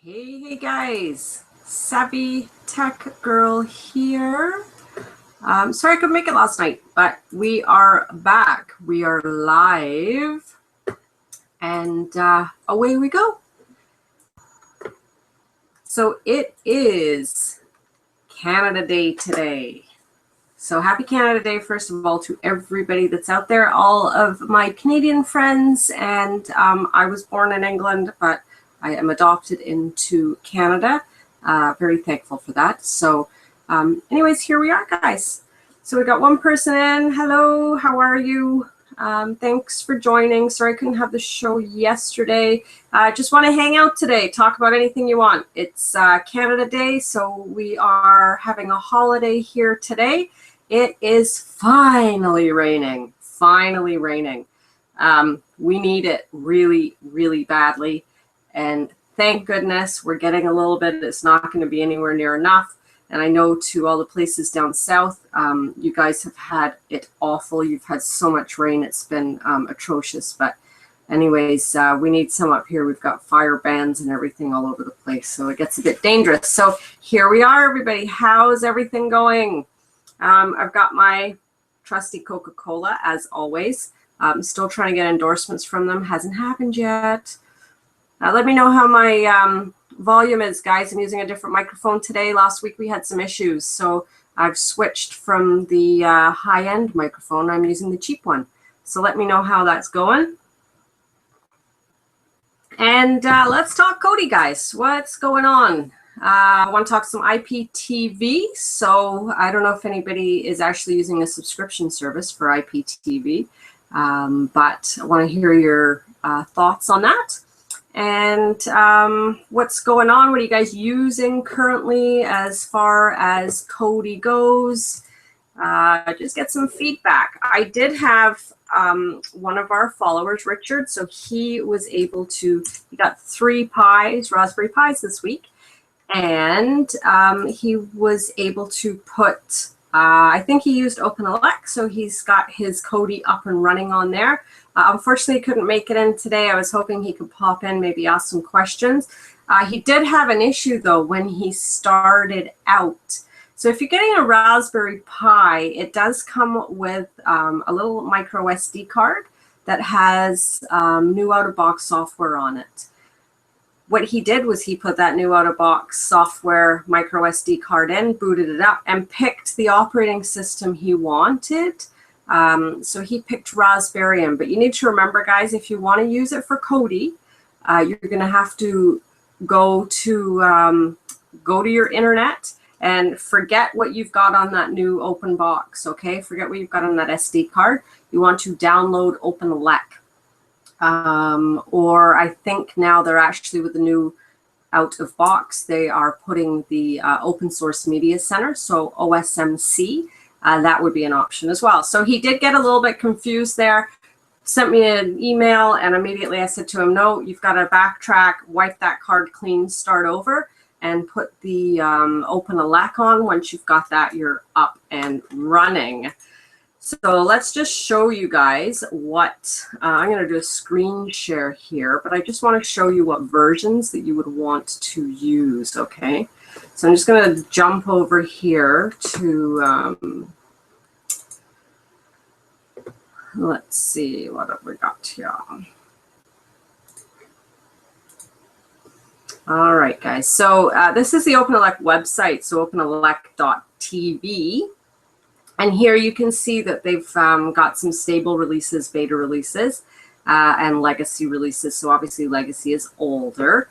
Hey guys, SavyTechGirl here. Sorry I couldn't make it last night, but we are back. We are live, and away we go. So it is Canada Day today. So happy Canada Day, first of all, to everybody that's out there, all of my Canadian friends, and I was born in England, but I am adopted into Canada. Very thankful for that. So anyways, here we are, guys. So we got one person in. Hello, how are you? Thanks for joining. Sorry I couldn't have the show yesterday. Just want to hang out today, talk about anything you want. It's Canada Day, so we are having a holiday here today. It is finally raining, finally raining. We need it really, really badly. And thank goodness we're getting a little bit. It's not going to be anywhere near enough. And I know to all the places down south, you guys have had it awful. You've had so much rain. It's been atrocious. But anyways, we need some up here. We've got fire bans and everything all over the place. So it gets a bit dangerous. So here we are, everybody. How's everything going? I've got my trusty Coca-Cola, as always. I'm still trying to get endorsements from them. Hasn't happened yet. Let me know how my volume is, guys. I'm using a different microphone today. Last week we had some issues, so I've switched from the high-end microphone. I'm using the cheap one. So let me know how that's going. And let's talk Cody, guys. What's going on? I want to talk some IPTV. So I don't know if anybody is actually using a subscription service for IPTV, but I want to hear your thoughts on that. And what's going on? What are you guys using currently as far as Cody goes? Just get some feedback. I did have one of our followers, Richard, so he was able to, he got 3 pies, Raspberry Pis this week, and he was able to put, I think he used OpenELEC, so he's got his Cody up and running on there. Unfortunately, he couldn't make it in today. I was hoping he could pop in, maybe ask some questions. He did have an issue, though, when he started out. So if you're getting a Raspberry Pi, it does come with a little micro SD card that has new out-of-box software on it. What he did was he put that new out-of-box software micro SD card in, booted it up, and picked the operating system he wanted. So he picked Raspberry, but you need to remember, guys, if you want to use it for Cody, you're going to have to go to your internet and forget what you've got on that new open box, okay? Forget what you've got on that SD card. You want to download OpenELEC. Or I think now they're actually, with the new out of box, they are putting the Open Source Media Center, so OSMC. That would be an option as well. So he did get a little bit confused there, sent me an email, and immediately I said to him, no, you've got to backtrack, wipe that card clean, start over, and put the OpenELEC on. Once you've got that, you're up and running. So let's just show you guys what, I'm going to do a screen share here, but I just want to show you what versions that you would want to use, okay? So I'm just going to jump over here to, let's see, what have we got here? All right, guys. So this is the OpenELEC website, so openelec.tv. And here you can see that they've got some stable releases, beta releases, and legacy releases. So obviously legacy is older.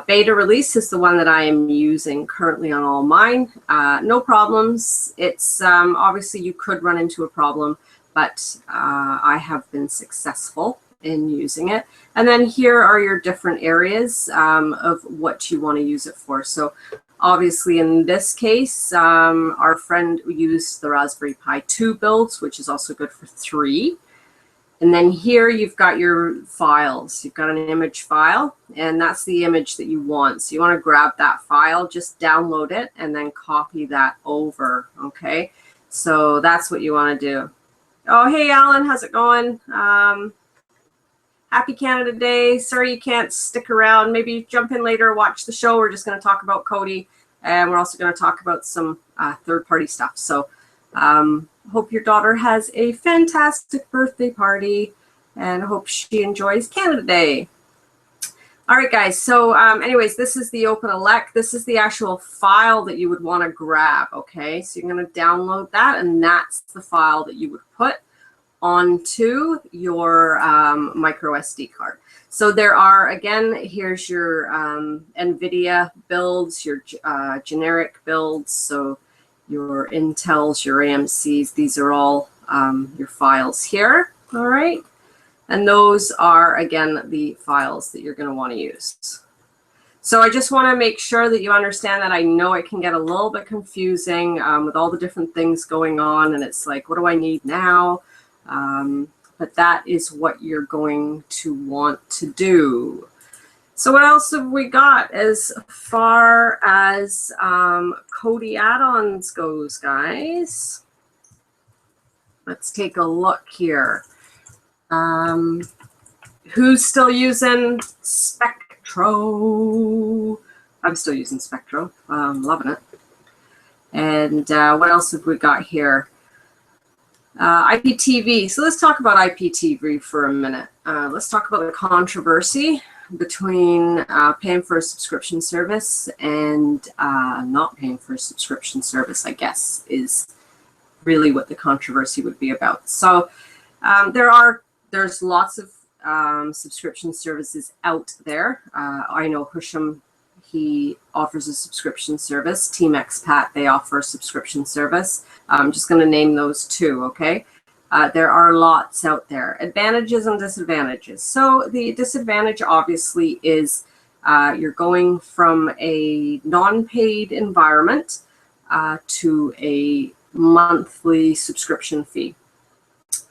Beta release is the one that I am using currently on all mine. No problems. It's obviously you could run into a problem, but I have been successful in using it. And then here are your different areas of what you want to use it for. So obviously in this case, our friend used the Raspberry Pi 2 builds, which is also good for 3. And then here you've got your files. You've got an image file, and that's the image that you want. So you want to grab that file, just download it, and then copy that over, okay? So that's what you want to do. Oh, hey, Alan, how's it going? Happy Canada Day. Sorry you can't stick around. Maybe jump in later, watch the show. We're just going to talk about Cody, and we're also going to talk about some third-party stuff. So hope your daughter has a fantastic birthday party, and hope she enjoys Canada Day. All right, guys. So anyways, this is the Open Elect. This is the actual file that you would want to grab, okay? So you're going to download that, and that's the file that you would put onto your micro SD card. So there are, again, here's your NVIDIA builds, your generic builds, so your Intels, your AMCs, these are all your files here, all right? And those are, again, the files that you're going to want to use. So I just want to make sure that you understand that I know it can get a little bit confusing with all the different things going on, and it's like, what do I need now? But that is what you're going to want to do. So what else have we got as far as Kodi add-ons goes, guys? Let's take a look here. Who's still using Spectro? I'm still using Spectro. Loving it. And what else have we got here? IPTV. So let's talk about IPTV for a minute. Let's talk about the controversy between paying for a subscription service and not paying for a subscription service, I guess, is really what the controversy would be about. So there's lots of subscription services out there. I know Husham, he offers a subscription service. Team Expat, they offer a subscription service. I'm just going to name those two, okay? There are lots out there. Advantages and disadvantages. So the disadvantage, obviously, is you're going from a non-paid environment to a monthly subscription fee.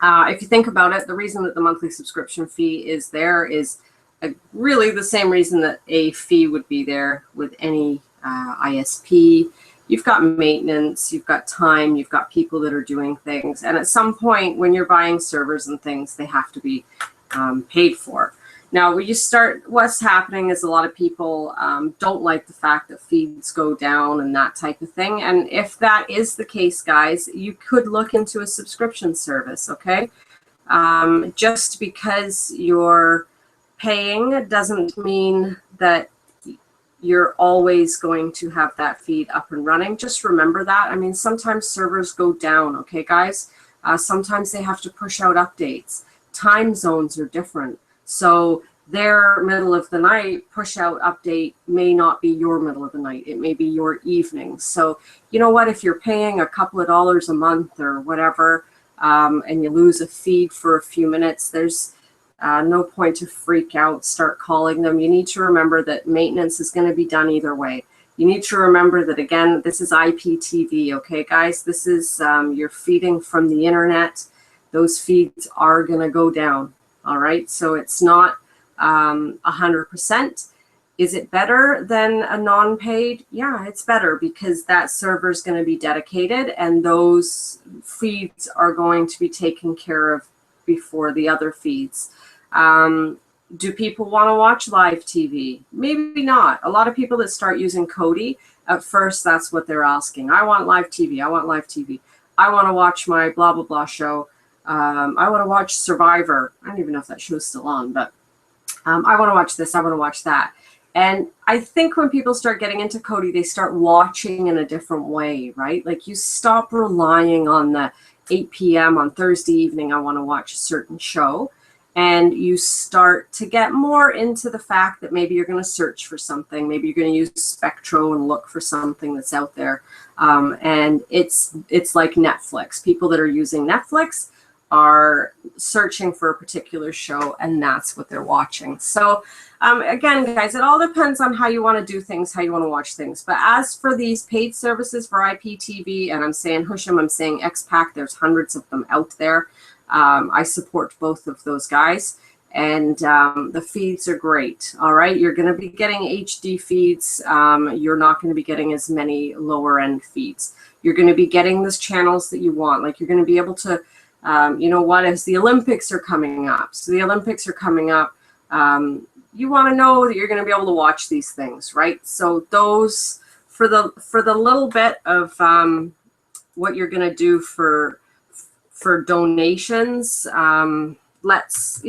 If you think about it, the reason that the monthly subscription fee is there is really the same reason that a fee would be there with any ISP. You've got maintenance, you've got time, you've got people that are doing things. And at some point when you're buying servers and things, they have to be paid for. Now, when you start, what's happening is a lot of people don't like the fact that feeds go down and that type of thing. And if that is the case, guys, you could look into a subscription service, okay? Just because you're paying doesn't mean that you're always going to have that feed up and running. Just remember that. I mean, sometimes servers go down, okay, guys? Sometimes they have to push out updates. Time zones are different. So their middle of the night push out update may not be your middle of the night. It may be your evening. So you know what? If you're paying a couple of dollars a month or whatever, and you lose a feed for a few minutes, there's no point to freak out, start calling them. You need to remember that maintenance is going to be done either way. You need to remember that, again, this is IPTV, okay, guys? This is you're feeding from the internet. Those feeds are going to go down, all right? So it's not 100%. Is it better than a non-paid? Yeah, it's better because that server is going to be dedicated and those feeds are going to be taken care of before the other feeds. Do people want to watch live TV? Maybe not. A lot of people that start using Kodi, at first that's what they're asking. I want live TV. I want live TV. I want to watch my blah, blah, blah show. I want to watch Survivor. I don't even know if that show's still on, but I want to watch this. I want to watch that. And I think when people start getting into Kodi, they start watching in a different way, right? Like you stop relying on the 8 p.m. on Thursday evening, I want to watch a certain show. And you start to get more into the fact that maybe you're going to search for something. Maybe you're going to use Spectro and look for something that's out there. And it's like Netflix. People that are using Netflix are searching for a particular show, and that's what they're watching. So again, guys, it all depends on how you want to do things, how you want to watch things. But as for these paid services for IPTV, and I'm saying Husham, I'm saying XPAC, there's hundreds of them out there. I support both of those guys, and the feeds are great. All right, you're going to be getting HD feeds. You're not going to be getting as many lower end feeds. You're going to be getting those channels that you want. Like you're going to be able to You know what, as the Olympics are coming up. So the Olympics are coming up. You want to know that you're going to be able to watch these things, right? So those, for the little bit of what you're going to do for donations, let's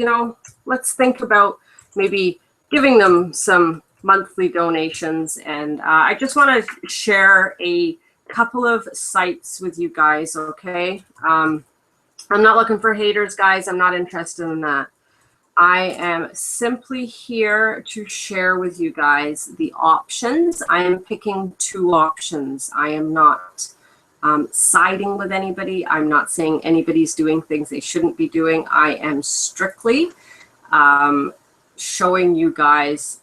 think about maybe giving them some monthly donations. And I just want to share a couple of sites with you guys, okay? I'm not looking for haters, guys. I'm not interested in that. I am simply here to share with you guys the options. I am picking 2 options. I am not siding with anybody. I'm not saying anybody's doing things they shouldn't be doing. I am strictly showing you guys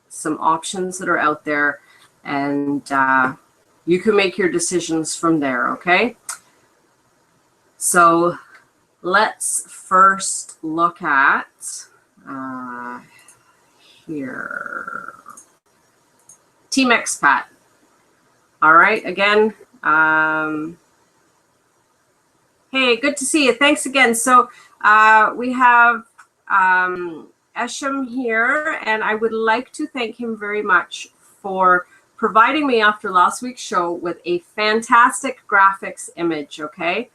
some options that are out there, and you can make your decisions from there, okay? So let's first look at here, Team Expat. All right, again, hey, good to see you. Thanks again. So we have Esham here, and I would like to thank him very much for providing me after last week's show with a fantastic graphics image, okay?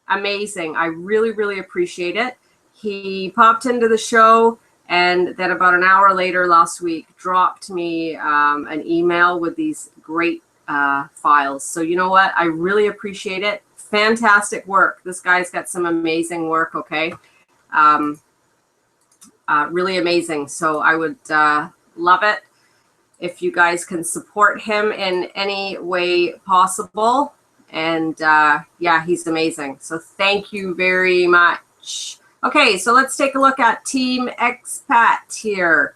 Amazing. I really, really appreciate it. He popped into the show, and then about an hour later last week dropped me an email with these great files. So you know what? I really appreciate it. Fantastic work. This guy's got some amazing work, okay? Really amazing. So I would love it if you guys can support him in any way possible. And yeah, he's amazing. So thank you very much. Okay, so let's take a look at Team Expat here.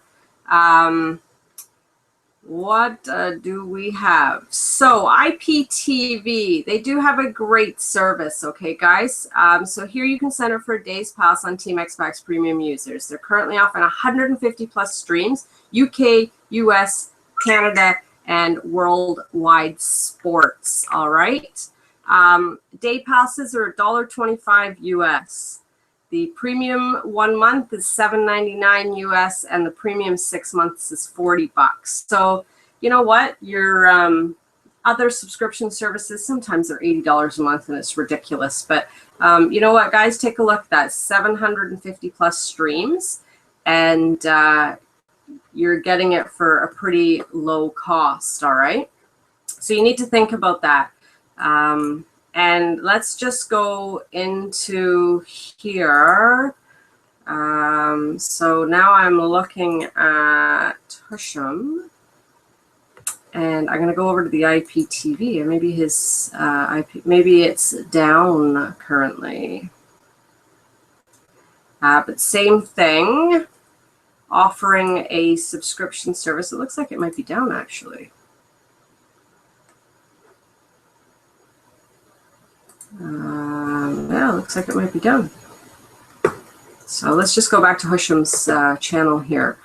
What do we have? So IPTV, they do have a great service, okay, guys? So here you can sign up for a day's pass on Team Expat's premium users. They're currently offering 150 plus streams, UK, US, Canada, and worldwide sports, all right? Day passes are $1.25 US. The premium 1 month is $7.99 US, and the premium 6 months is $40. So you know what? Your other subscription services, sometimes they're $80 a month, and it's ridiculous. But you know what, guys? Take a look at that. 750 plus streams, and you're getting it for a pretty low cost, all right? So you need to think about that. And let's just go into here. So now I'm looking at Husham, and I'm going to go over to the IPTV, and maybe his maybe it's down currently. But same thing, offering a subscription service. It looks like it might be down actually. Yeah, looks like it might be done. So let's just go back to Husham's channel here.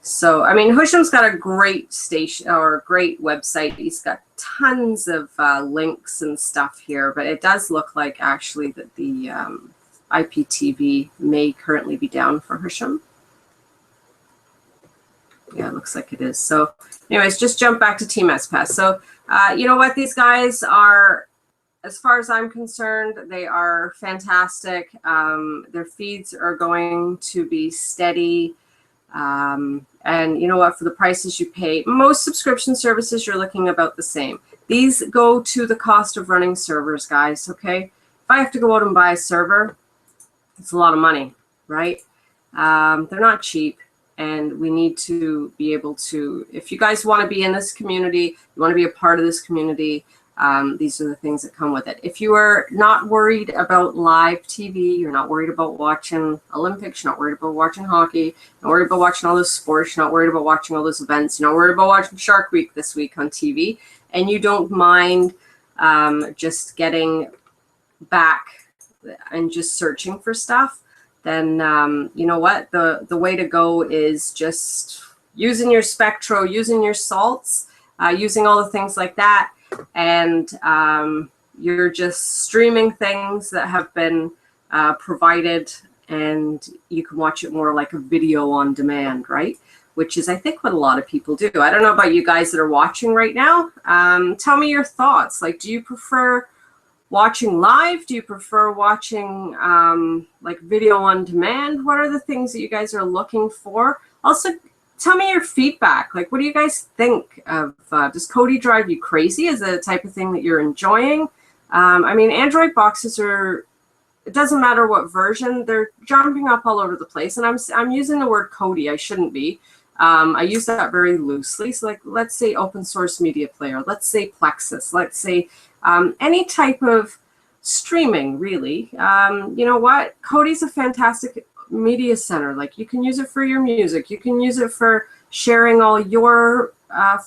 So, I mean, Husham's got a great station or great website. He's got tons of links and stuff here, but it does look like actually that the IPTV may currently be down for Husham. Yeah, it looks like it is. So anyways, just jump back to Team Expat. So you know what? These guys are, as far as I'm concerned, they are fantastic. Their feeds are going to be steady. And you know what? For the prices you pay, most subscription services, you're looking about the same. These go to the cost of running servers, guys, okay? If I have to go out and buy a server, it's a lot of money, right? They're not cheap. And we need to be able to, if you guys want to be in this community, you want to be a part of this community, these are the things that come with it. If you are not worried about live TV, you're not worried about watching Olympics, you're not worried about watching hockey, you're not worried about watching all those sports, you're not worried about watching all those events, you're not worried about watching Shark Week this week on TV, and you don't mind just getting back and just searching for stuff, then you know what, the way to go is just using your Spectro, using your salts, using all the things like that. and you're just streaming things that have been provided, and you can watch it more like a video on demand, right? Which is, I think, what a lot of people do. I don't know about you guys that are watching right now. Tell me your thoughts. Like, do you prefer watching live? Do you prefer watching like video on demand? What are the things that you guys are looking for? Also, tell me your feedback. Like, what do you guys think of, does Kodi drive you crazy? Is it a type of thing that you're enjoying? I mean, Android boxes are, it doesn't matter what version, they're jumping up all over the place. And I'm using the word Kodi, I shouldn't be. I use that very loosely. So like, let's say open source media player, let's say Plexus, let's say any type of streaming, really. You know what? Kodi's a fantastic media center. Like, you can use it for your music. You can use it for sharing all your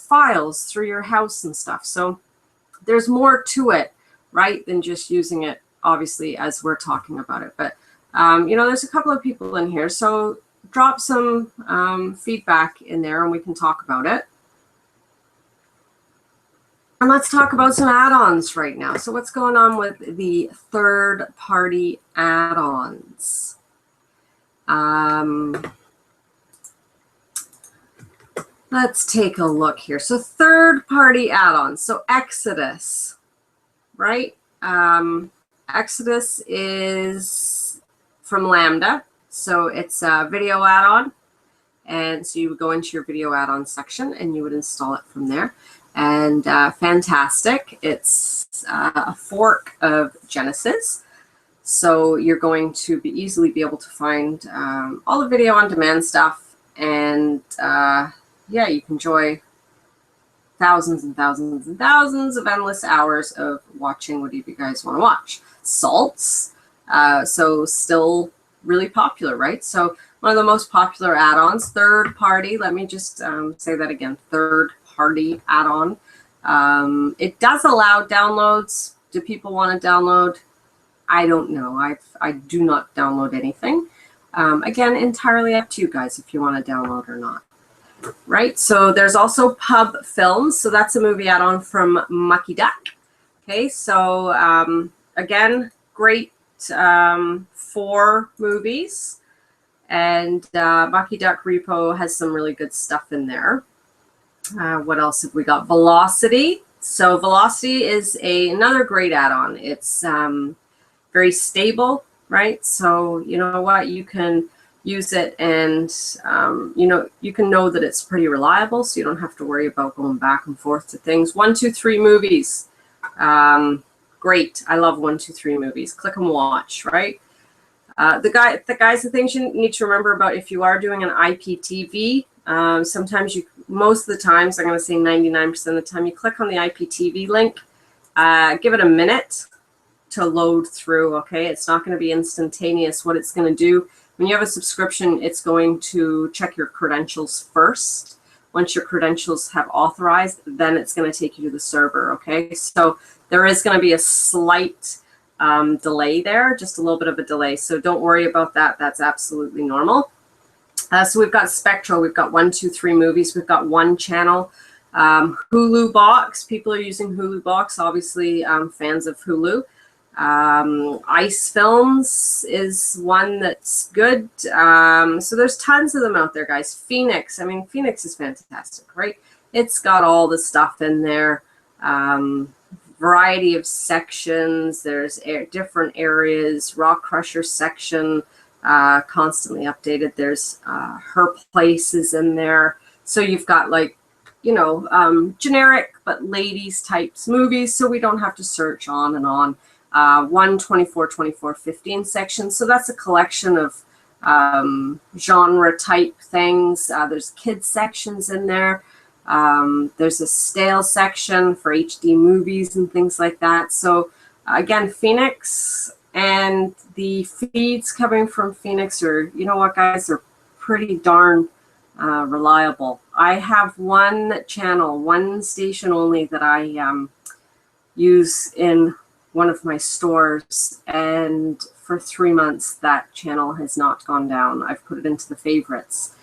files through your house and stuff. So there's more to it, right, than just using it, obviously, as we're talking about it. But, you know, there's a couple of people in here. So drop some feedback in there and we can talk about it. And let's talk about some add-ons right now. So what's going on with the third-party add-ons? Let's take a look here. So third-party add-ons. So Exodus, right? Exodus is from Lambda. So it's a video add-on. And so you would go into your video add-on section and you would install it from there. And fantastic. It's a fork of Genesis. So you're going to easily be able to find all the video on demand stuff. And yeah, you can enjoy thousands and thousands and thousands of endless hours of watching whatever you guys want to watch. Salts, so still really popular, right? So one of the most popular add-ons, third party, let me just say that again, third party add-on. It does allow downloads. Do people want to download? I don't know. I do not download anything. Again, entirely up to you guys if you want to download or not. Right, so there's also Pub Films. So that's a movie add-on from Mucky Duck. Okay, so again, great for movies. And Mucky Duck Repo has some really good stuff in there. What else have we got? Velocity. So Velocity is another great add-on. It's very stable, right? So you know what, you can use it and you know, you can know that it's pretty reliable, so you don't have to worry about going back and forth to things. 123 Movies, great. I love 123 Movies. Click and watch, right? The things you need to remember about if you are doing an IPTV, sometimes most of the times, I'm going to say 99% of the time, you click on the IPTV link, give it a minute to load through, okay? It's not going to be instantaneous. What it's going to do, when you have a subscription, it's going to check your credentials first. Once your credentials have authorized, then it's going to take you to the server, okay? So there is going to be a slight delay there, just a little bit of a delay. So don't worry about that. That's absolutely normal. So we've got Spectral, we've got 123 Movies, we've got One Channel, Hulu Box. People are using Hulu Box, obviously fans of Hulu. Ice Films is one that's good. So there's tons of them out there, guys. Phoenix, I mean, Phoenix is fantastic, right? It's got all the stuff in there. Variety of sections. There's different areas. Rock Crusher section, constantly updated. There's Her Place is in there. So you've got, like, you know, generic but ladies types movies, so we don't have to search on and on. 124, 24, 15 sections. So that's a collection of genre type things. There's kids sections in there. There's a stale section for HD movies and things like that. So again, Phoenix, and the feeds coming from Phoenix are, you know what, guys, they're pretty darn reliable. I have one channel, one station only that I use in one of my stores, and for 3 months that channel has not gone down. I've put it into the favorites,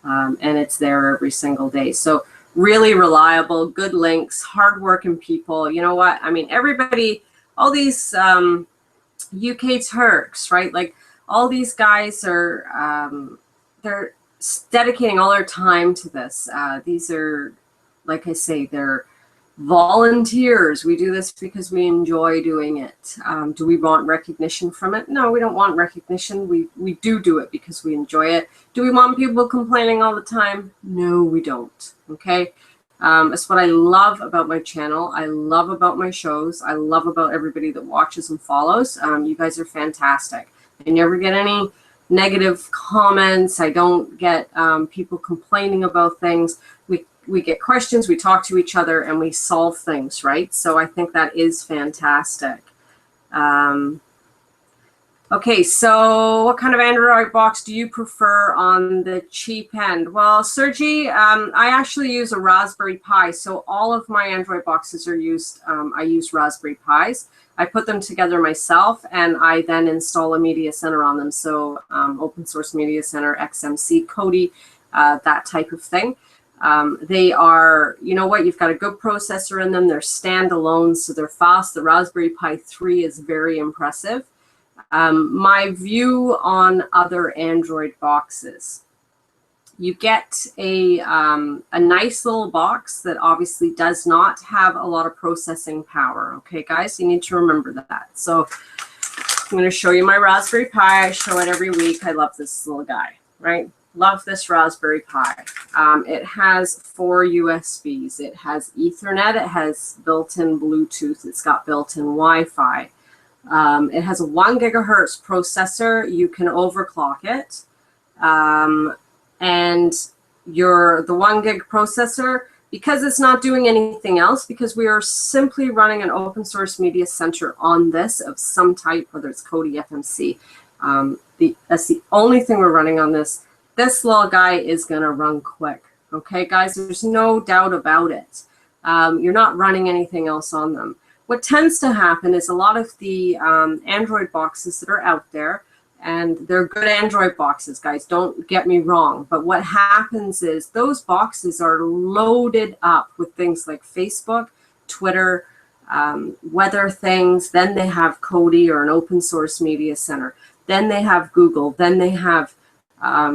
and it's there every single day. So really reliable, good links, hardworking people. You know what? I mean, everybody, all these UK Turks, right? Like all these guys are, they're dedicating all their time to this. These are, like I say, they're volunteers. We do this because we enjoy doing it. Do we want recognition from it? No, we don't want recognition. We do it because we enjoy it. Do we want people complaining all the time? No, we don't. Okay. It's what I love about my channel. I love about my shows. I love about everybody that watches and follows. You guys are fantastic. I never get any negative comments. I don't get people complaining about things. We get questions, we talk to each other, and we solve things, right? So I think that is fantastic. Okay, so what kind of Android box do you prefer on the cheap end? Well, Sergi, I actually use a Raspberry Pi. So all of my Android boxes are used, I use Raspberry Pis. I put them together myself, and I then install a media center on them. So open source media center, XMC, Kodi, that type of thing. They are, you know what, you've got a good processor in them. They're standalone, so they're fast. The Raspberry Pi 3 is very impressive. My view on other Android boxes. You get a nice little box that obviously does not have a lot of processing power. Okay, guys, you need to remember that. So I'm going to show you my Raspberry Pi. I show it every week. I love this little guy, right? Love this Raspberry Pi. It has 4 USBs. It has Ethernet. It has built-in Bluetooth. It's got built-in Wi-Fi. It has a 1 gigahertz processor. You can overclock it. And the 1 gig processor, because it's not doing anything else, because we are simply running an open source media center on this of some type, whether it's Kodi, FMC. That's the only thing we're running on this. This little guy is going to run quick. Okay, guys, there's no doubt about it. You're not running anything else on them. What tends to happen is a lot of the Android boxes that are out there, and they're good Android boxes, guys, don't get me wrong, but what happens is those boxes are loaded up with things like Facebook, Twitter, weather things. Then they have Kodi or an open source media center. Then they have Google. Then they have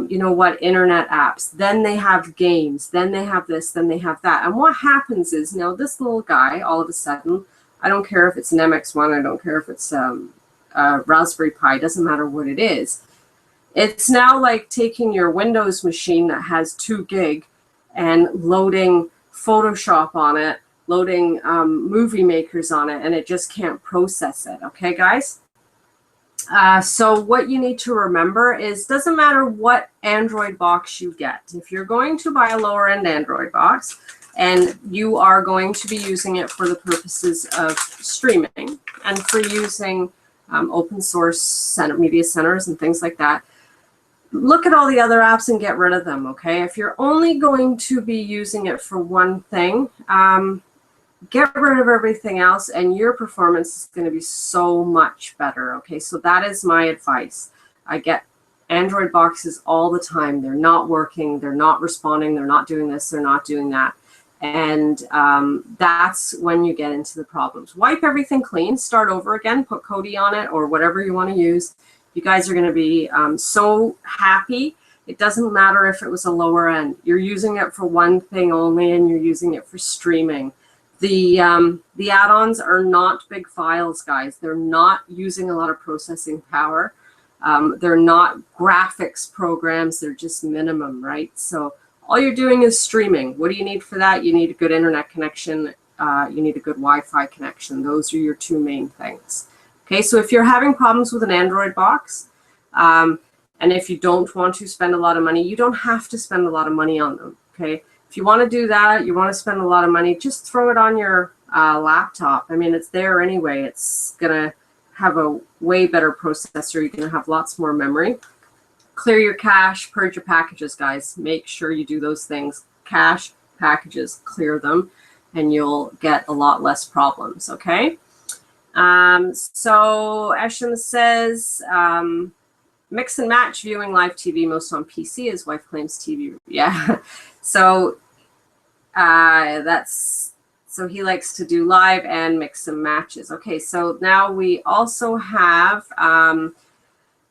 you know what, internet apps. Then they have games. Then they have this. Then they have that. And what happens is now this little guy, all of a sudden, I don't care if it's an MX1. I don't care if it's Raspberry Pi. Doesn't matter what it is. It's now like taking your Windows machine that has 2 gig and loading Photoshop on it, loading movie makers on it, and it just can't process it. Okay, guys? So what you need to remember is, doesn't matter what Android box you get. If you're going to buy a lower end Android box and you are going to be using it for the purposes of streaming and for using open source media centers and things like that, look at all the other apps and get rid of them, okay? If you're only going to be using it for one thing, get rid of everything else and your performance is going to be so much better, okay? So that is my advice. I get Android boxes all the time. They're not working, they're not responding, they're not doing this, they're not doing that. And that's when you get into the problems. Wipe everything clean, start over again, put Kodi on it or whatever you want to use. You guys are going to be so happy. It doesn't matter if it was a lower end. You're using it for one thing only and you're using it for streaming. The add-ons are not big files, guys. They're not using a lot of processing power. They're not graphics programs. They're just minimum, right? So all you're doing is streaming. What do you need for that? You need a good internet connection. You need a good Wi-Fi connection. Those are your 2 main things. Okay, so if you're having problems with an Android box, and if you don't want to spend a lot of money, you don't have to spend a lot of money on them, okay? If you want to do that, you want to spend a lot of money, just throw it on your laptop. I mean, it's there anyway. It's going to have a way better processor. You're going to have lots more memory. Clear your cache, purge your packages, guys. Make sure you do those things. Cache, packages, clear them, and you'll get a lot less problems, okay? So Eshem says, mix and match viewing live TV most on PC. His wife claims TV. Yeah. So So he likes to do live and mix some matches. Okay, so now we also have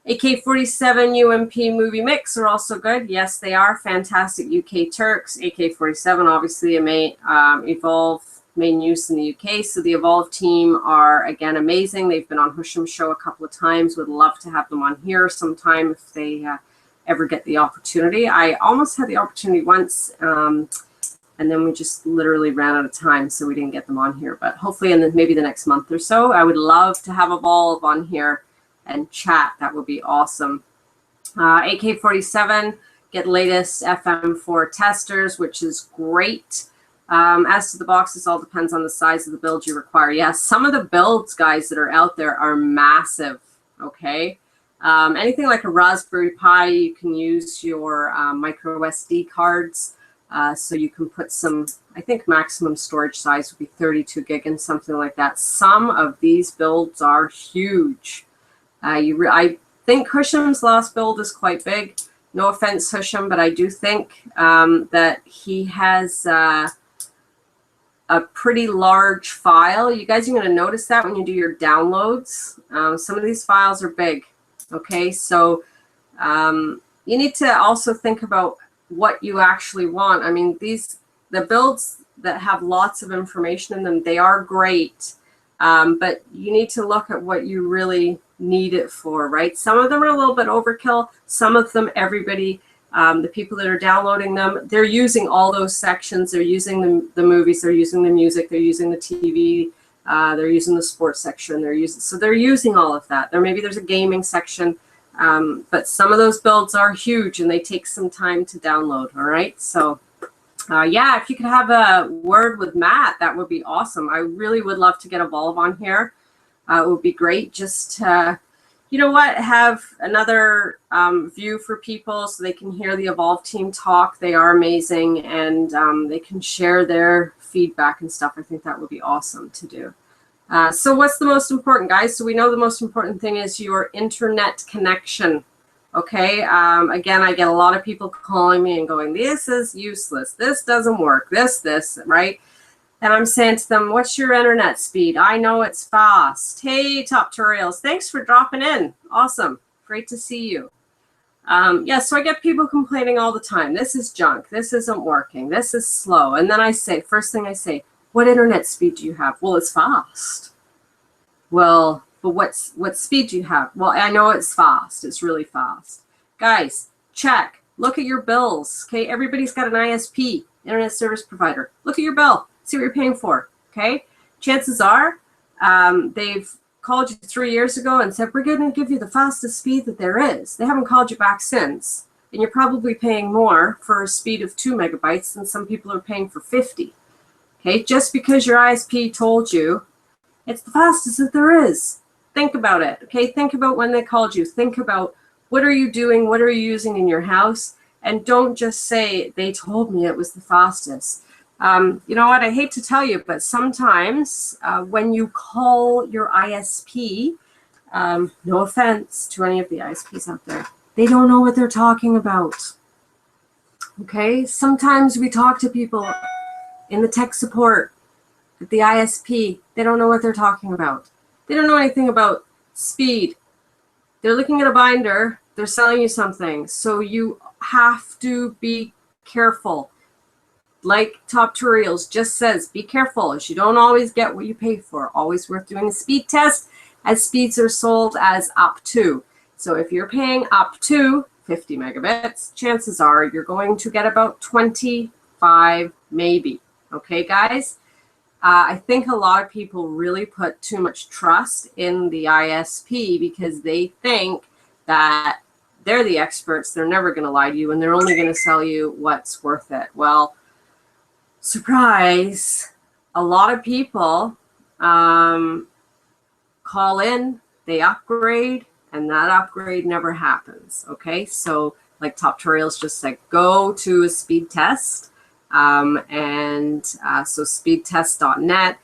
AK-47 UMP movie mix are also good. Yes, they are fantastic. UK Turks, AK-47, obviously Evolve main use in the UK. So the Evolve team are, again, amazing. They've been on Husham's show a couple of times. Would love to have them on here sometime if they ever get the opportunity. I almost had the opportunity once, and then we just literally ran out of time, so we didn't get them on here. But hopefully in maybe the next month or so, I would love to have Evolve on here and chat. That would be awesome. AK-47, get latest FM4 testers, which is great. As to the boxes, all depends on the size of the build you require. Yes, some of the builds, guys, that are out there are massive, okay? Anything like a Raspberry Pi, you can use your micro SD cards. So you can put some, I think maximum storage size would be 32 gig and something like that. Some of these builds are huge. I think Husham's last build is quite big. No offense, Husham, but I do think that he has a pretty large file. You guys are going to notice that when you do your downloads. Some of these files are big. Okay, so you need to also think about what you actually want. I mean, the builds that have lots of information in them, they are great, but you need to look at what you really need it for, right? Some of them are a little bit overkill. Some of them, everybody, the people that are downloading them, they're using all those sections. They're using the movies, they're using the music, they're using the TV, they're using the sports section, they're using all of that. Maybe there's a gaming section, but some of those builds are huge and they take some time to download, all right? So yeah, if you could have a word with Matt, that would be awesome. I really would love to get Evolve on here. It would be great just to, you know what, have another view for people so they can hear the Evolve team talk. They are amazing, and they can share their feedback and stuff. I think that would be awesome to do. So what's the most important, guys? So we know the most important thing is your internet connection. Okay, again, I get a lot of people calling me and going, this is useless. This doesn't work. This, right? And I'm saying to them, what's your internet speed? I know it's fast. Hey, Top Tutorials, thanks for dropping in. Awesome. Great to see you. Yeah, so I get people complaining all the time. This is junk. This isn't working. This is slow. And then I say, first thing I say, what internet speed do you have? Well, it's fast. Well, but what speed do you have? Well, I know it's fast. It's really fast. Guys, check. Look at your bills. Okay, everybody's got an ISP, internet service provider. Look at your bill. See what you're paying for. Okay, chances are they've called you 3 years ago and said, we're going to give you the fastest speed that there is. They haven't called you back since. And you're probably paying more for a speed of 2 megabytes than some people are paying for 50. Okay, just because your ISP told you it's the fastest that there is. Think about it. Okay, think about when they called you. Think about what are you doing? What are you using in your house? And don't just say, they told me it was the fastest. You know what, I hate to tell you, but sometimes when you call your ISP, no offense to any of the ISPs out there, they don't know what they're talking about. Okay, sometimes we talk to people in the tech support at the ISP, they don't know what they're talking about. They don't know anything about speed. They're looking at a binder, they're selling you something, so you have to be careful. Like Top Tutorials just says, be careful, as you don't always get what you pay for. Always worth doing a speed test, as speeds are sold as up to. So if you're paying up to 50 megabits, chances are you're going to get about 25 maybe. Okay, guys? I think a lot of people really put too much trust in the ISP because they think that they're the experts. They're never going to lie to you, and they're only going to sell you what's worth it. Well, surprise, a lot of people call in, they upgrade, and that upgrade never happens. Okay, so like Top Tutorials just said, go to a speed test. So speedtest.net,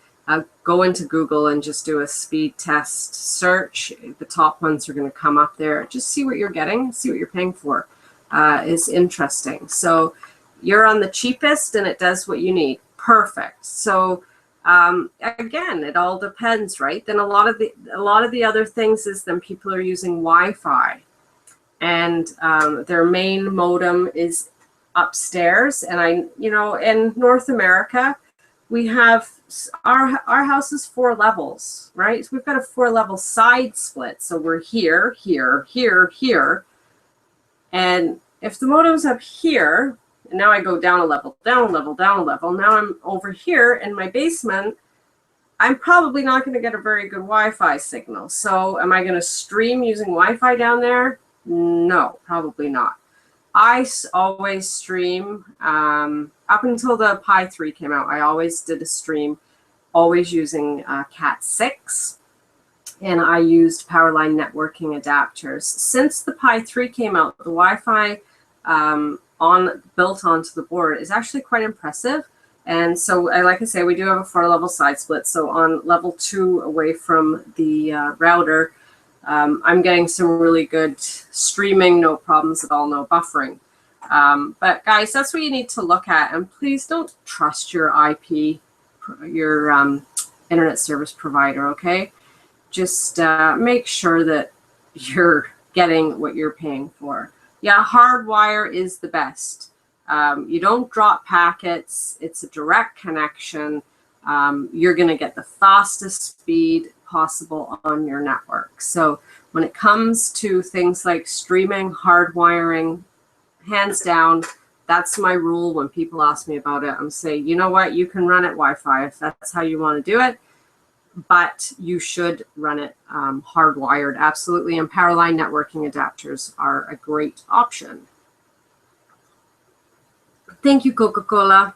go into Google and just do a speed test search. The top ones are going to come up there. Just see what you're getting, see what you're paying for. Is interesting. So You're on the cheapest and it does what you need. Perfect. So again, it all depends, right? Then a lot of the other things is then people are using Wi-Fi, and their main modem is upstairs. And in North America, we have our house is 4 levels, right? So we've got a 4-level side split. So we're here, here, here, here. And if the modem's up here, and now I go down a level, down a level, down a level, now I'm over here in my basement, I'm probably not going to get a very good Wi-Fi signal. So am I going to stream using Wi-Fi down there? No, probably not. I always stream, up until the Pi 3 came out, I always did a stream, always using Cat 6. And I used Powerline networking adapters. Since the Pi 3 came out, the Wi-Fi built onto the board is actually quite impressive. And so, like I say, we do have a 4-level side split. So on level 2 away from the router, I'm getting some really good streaming, no problems at all, no buffering. But guys, that's what you need to look at. And please don't trust your IP, your internet service provider, okay? Just make sure that you're getting what you're paying for. Yeah, hardwire is the best. You don't drop packets. It's a direct connection. You're going to get the fastest speed possible on your network. So when it comes to things like streaming, hardwiring, hands down, that's my rule. When people ask me about it, I'm saying, you know what, you can run it Wi-Fi if that's how you want to do it, but you should run it hardwired, absolutely. And Powerline networking adapters are a great option. Thank you, Coca-Cola.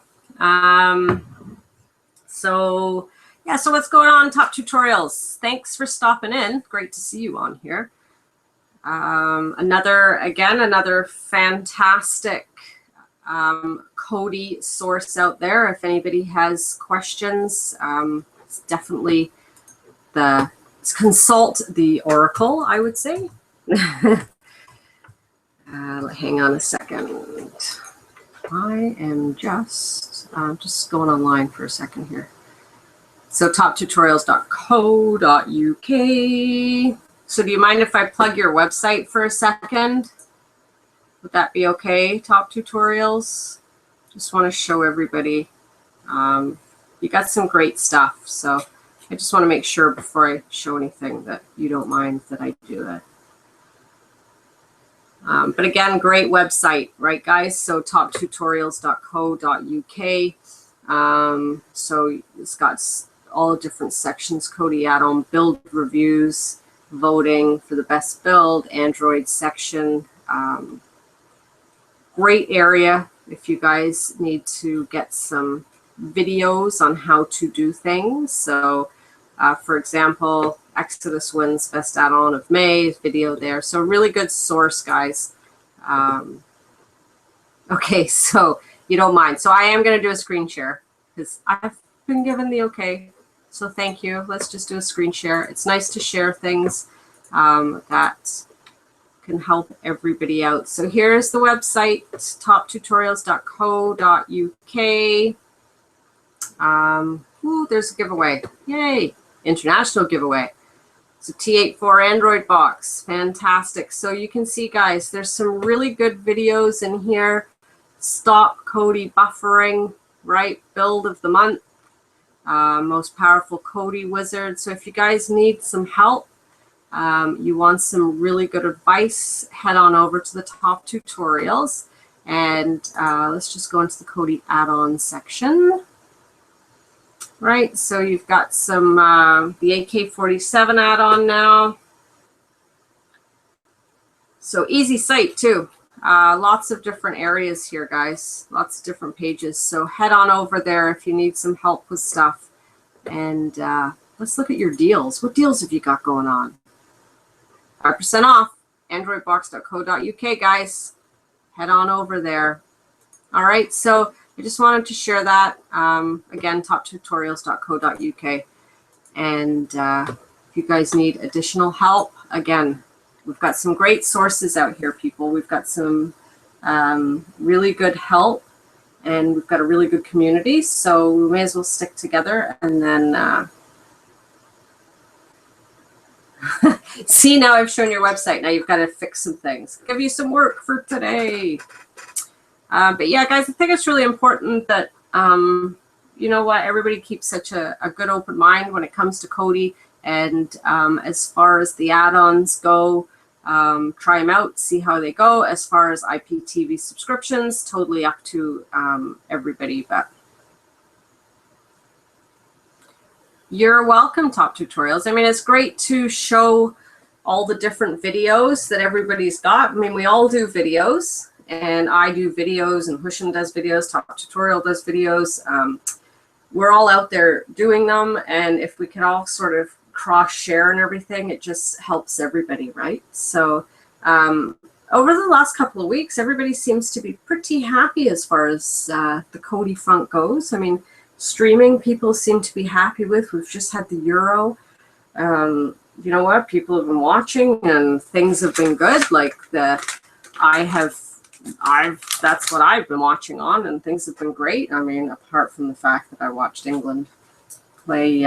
So what's going on, Top Tutorials? Thanks for stopping in. Great to see you on here. Another fantastic Kodi source out there. If anybody has questions, it's definitely consult the Oracle, I would say. Hang on a second. I am just going online for a second here. So toptutorials.co.uk. So do you mind if I plug your website for a second? Would that be okay, Top Tutorials? Just want to show everybody. You got some great stuff. So I just want to make sure before I show anything that you don't mind that I do that. But again, great website, right, guys? So toptutorials.co.uk. So it's got all different sections, Kodi add-on, build reviews, voting for the best build, Android section. Great area if you guys need to get some videos on how to do things. So for example, Exodus wins best add-on of May, video there. So really good source, guys. Okay, so you don't mind. So I am going to do a screen share because I've been given the okay. So thank you. Let's just do a screen share. It's nice to share things that can help everybody out. So here's the website, toptutorials.co.uk. Ooh, there's a giveaway. Yay. International giveaway. It's a T84 Android box. Fantastic. So you can see, guys, there's some really good videos in here. Stop Kodi buffering, right? Build of the month. Most powerful Kodi wizard. So if you guys need some help, you want some really good advice, head on over to the Top Tutorials. And let's just go into the Kodi add-on section. Right, so you've got some, the AK-47 add-on now. So easy site too. Lots of different areas here, guys. Lots of different pages. So head on over there if you need some help with stuff. And let's look at your deals. What deals have you got going on? 5% off, androidbox.co.uk, guys. Head on over there. All right, so I just wanted to share that. Again, toptutorials.co.uk. And if you guys need additional help, again, we've got some great sources out here, people. We've got some really good help. and we've got a really good community, so we may as well stick together. And then see, now I've shown your website. Now you've got to fix some things. Give you some work for today. But yeah, guys, I think it's really important that, you know what, everybody keeps such a good open mind when it comes to Kodi. And as far as the add-ons go, try them out, see how they go. As far as IPTV subscriptions, totally up to everybody. But you're welcome, Top Tutorials. I mean, it's great to show all the different videos that everybody's got. I mean, we all do videos, and I do videos, and Husham does videos, Top Tutorial does videos. We're all out there doing them, and if we can all sort of cross-share and everything, it just helps everybody, right? So over the last couple of weeks, everybody seems to be pretty happy as far as the Kodi front goes. I mean, streaming, people seem to be happy with. We've just had the Euro. You know what? People have been watching, and things have been good. Like that's what I've been watching on, and things have been great. I mean, apart from the fact that I watched England play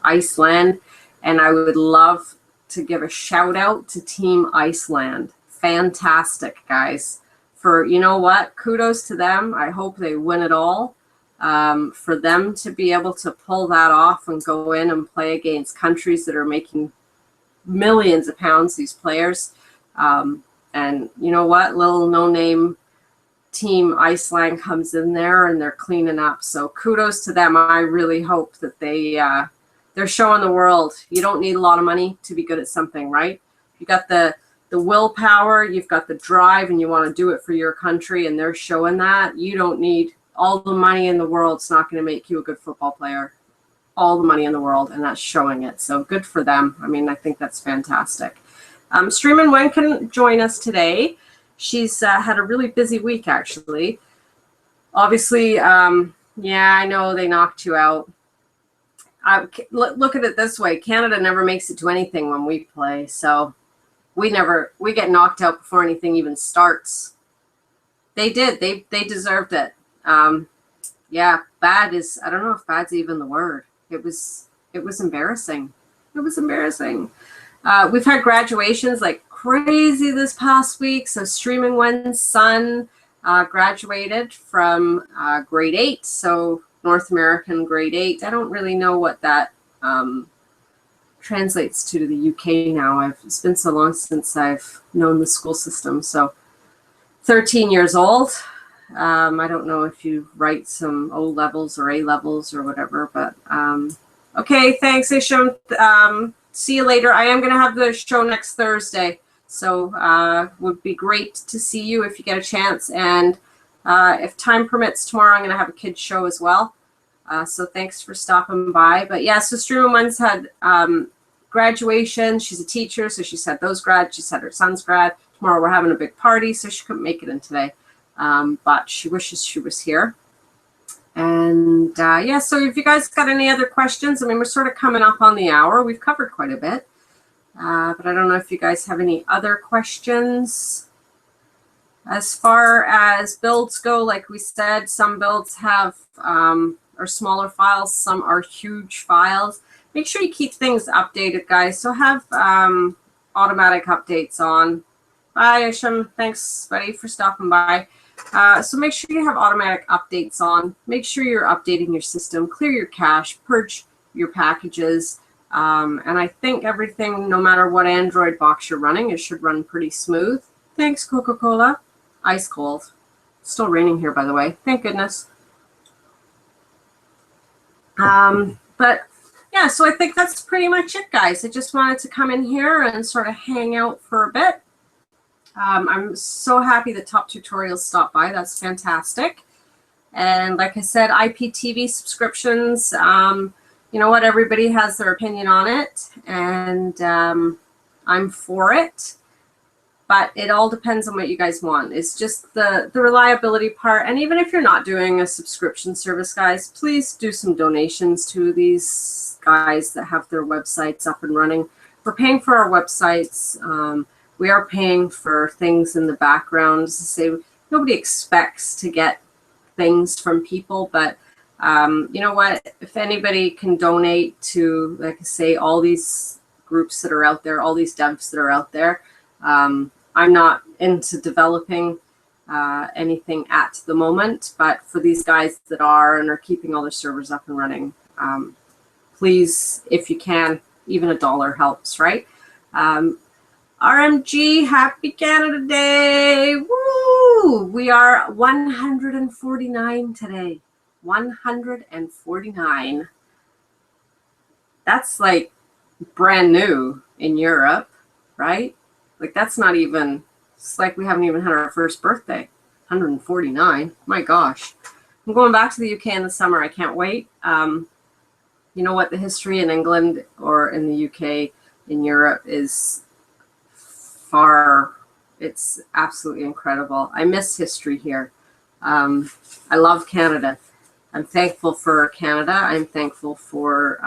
Iceland, and I would love to give a shout out to Team Iceland. Fantastic, guys. For, you know what, kudos to them. I hope they win it all. For them to be able to pull that off and go in and play against countries that are making millions of pounds, these players. And you know what, little no-name Team Iceland comes in there and they're cleaning up. So kudos to them. I really hope that they're showing the world you don't need a lot of money to be good at something, right? You got the willpower, you've got the drive, and you want to do it for your country, and they're showing that. You don't need all the money in the world. It's not going to make you a good football player. All the money in the world, and that's showing it. So good for them. I mean, I think that's fantastic. StreamingWend couldn't join us today. She's had a really busy week, actually. Obviously, yeah, I know they knocked you out. Look at it this way. Canada never makes it to anything when we play, so we get knocked out before anything even starts. They did. They deserved it. Yeah, bad is, I don't know if bad's even the word. It was embarrassing. It was embarrassing. We've had graduations like crazy this past week. So StreamingWend's son graduated from grade 8, so North American grade 8. I don't really know what that translates to the UK now. It's been so long since I've known the school system. So 13 years old. I don't know if you write some O levels or A levels or whatever, but okay, thanks, Isham. See you later. I am going to have the show next Thursday, so would be great to see you if you get a chance. And if time permits, tomorrow I'm going to have a kids show as well. So thanks for stopping by. But yeah, so StreamingWend's had graduation. She's a teacher, so she's had those grads. She's had her son's grad. Tomorrow we're having a big party, so she couldn't make it in today. But she wishes she was here. And yeah, so if you guys got any other questions, I mean, we're sort of coming up on the hour. We've covered quite a bit. But I don't know if you guys have any other questions. As far as builds go, like we said, some builds have are smaller files, some are huge files. Make sure you keep things updated, guys. So have automatic updates on. Bye, Isham. Thanks, buddy, for stopping by. So make sure you have automatic updates on. Make sure you're updating your system. Clear your cache. Purge your packages. And I think everything, no matter what Android box you're running, it should run pretty smooth. Thanks, Coca-Cola. Ice cold. Still raining here, by the way. Thank goodness. But yeah, so I think that's pretty much it, guys. I just wanted to come in here and sort of hang out for a bit. I'm so happy that Top Tutorials stopped by. That's fantastic. And like I said, IPTV subscriptions, you know what? Everybody has their opinion on it, and I'm for it. But it all depends on what you guys want. It's just the reliability part. And even if you're not doing a subscription service, guys, please do some donations to these guys that have their websites up and running. We're paying for our websites. We are paying for things in the background. To say, nobody expects to get things from people, but you know what? If anybody can donate to, like I say, all these groups that are out there, all these devs that are out there, I'm not into developing anything at the moment, but for these guys that are and are keeping all their servers up and running, please, if you can, even $1 helps, right? RMG, happy Canada Day! Woo! We are 149 today. 149. That's like brand new in Europe, right? Like that's not even, it's like we haven't even had our first birthday. 149. My gosh. I'm going back to the UK in the summer. I can't wait. You know what? The history in England or in the UK, in Europe is far, it's absolutely incredible. I miss history here. I love Canada. I'm thankful for Canada. I'm thankful for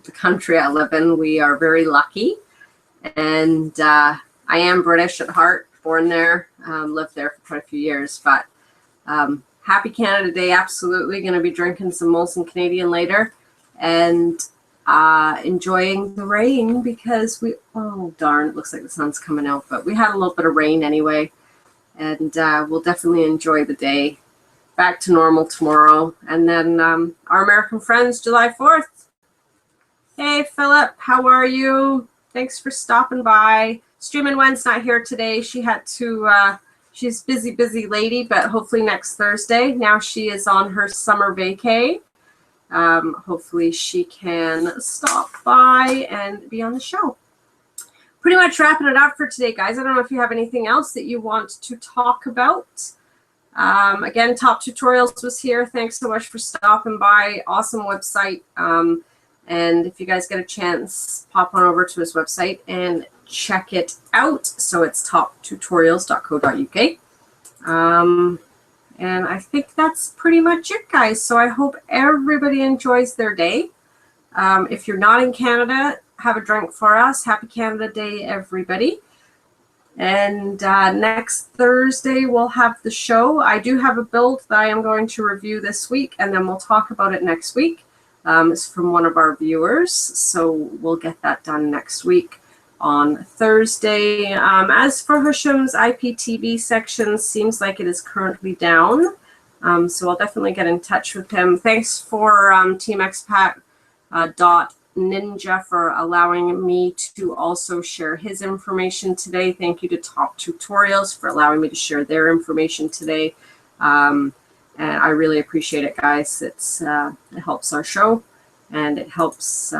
the country I live in. We are very lucky. And I am British at heart, born there, lived there for quite a few years. But happy Canada Day, absolutely. Going to be drinking some Molson Canadian later. And enjoying the rain because we, oh darn, it looks like the sun's coming out, but we had a little bit of rain anyway, and we'll definitely enjoy the day. Back to normal tomorrow, and then our American friends, July 4th. Hey Philip, how are you? Thanks for stopping by. StreamingWend's not here today. She had to, she's busy lady, but hopefully next Thursday. Now she is on her summer vacay. Hopefully she can stop by and be on the show. Pretty much wrapping it up for today, guys. I don't know if you have anything else that you want to talk about. Again, Top Tutorials was here. Thanks so much for stopping by. Awesome website. And if you guys get a chance, pop on over to his website and check it out. So it's toptutorials.co.uk. And I think that's pretty much it, guys. So I hope everybody enjoys their day. If you're not in Canada, have a drink for us. Happy Canada Day, everybody. And next Thursday, we'll have the show. I do have a build that I am going to review this week, and then we'll talk about it next week. It's from one of our viewers, so we'll get that done next week on Thursday. As for Husham's IPTV section, seems like it is currently down. So I'll definitely get in touch with him. Thanks for Team Expat Ninja for allowing me to also share his information today. Thank you to Top Tutorials for allowing me to share their information today. And I really appreciate it, guys. It's it helps our show, and it helps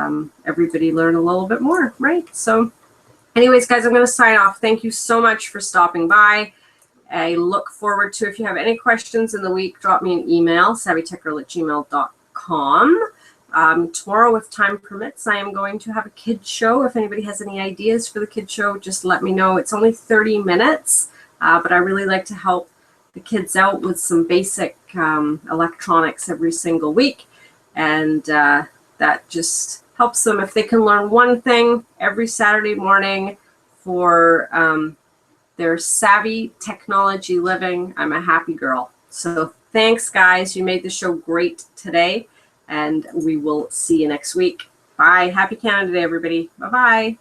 everybody learn a little bit more, right? So anyways, guys, I'm going to sign off. Thank you so much for stopping by. I look forward to, if you have any questions in the week, drop me an email, SavyTechGirl@gmail.com. Tomorrow, if time permits, I am going to have a kids show. If anybody has any ideas for the kids show, just let me know. It's only 30 minutes, but I really like to help the kids out with some basic electronics every single week. And that just helps them. If they can learn one thing every Saturday morning for their savvy technology living, I'm a happy girl. So thanks, guys. You made the show great today, and we will see you next week. Bye. Happy Canada Day, everybody. Bye-bye.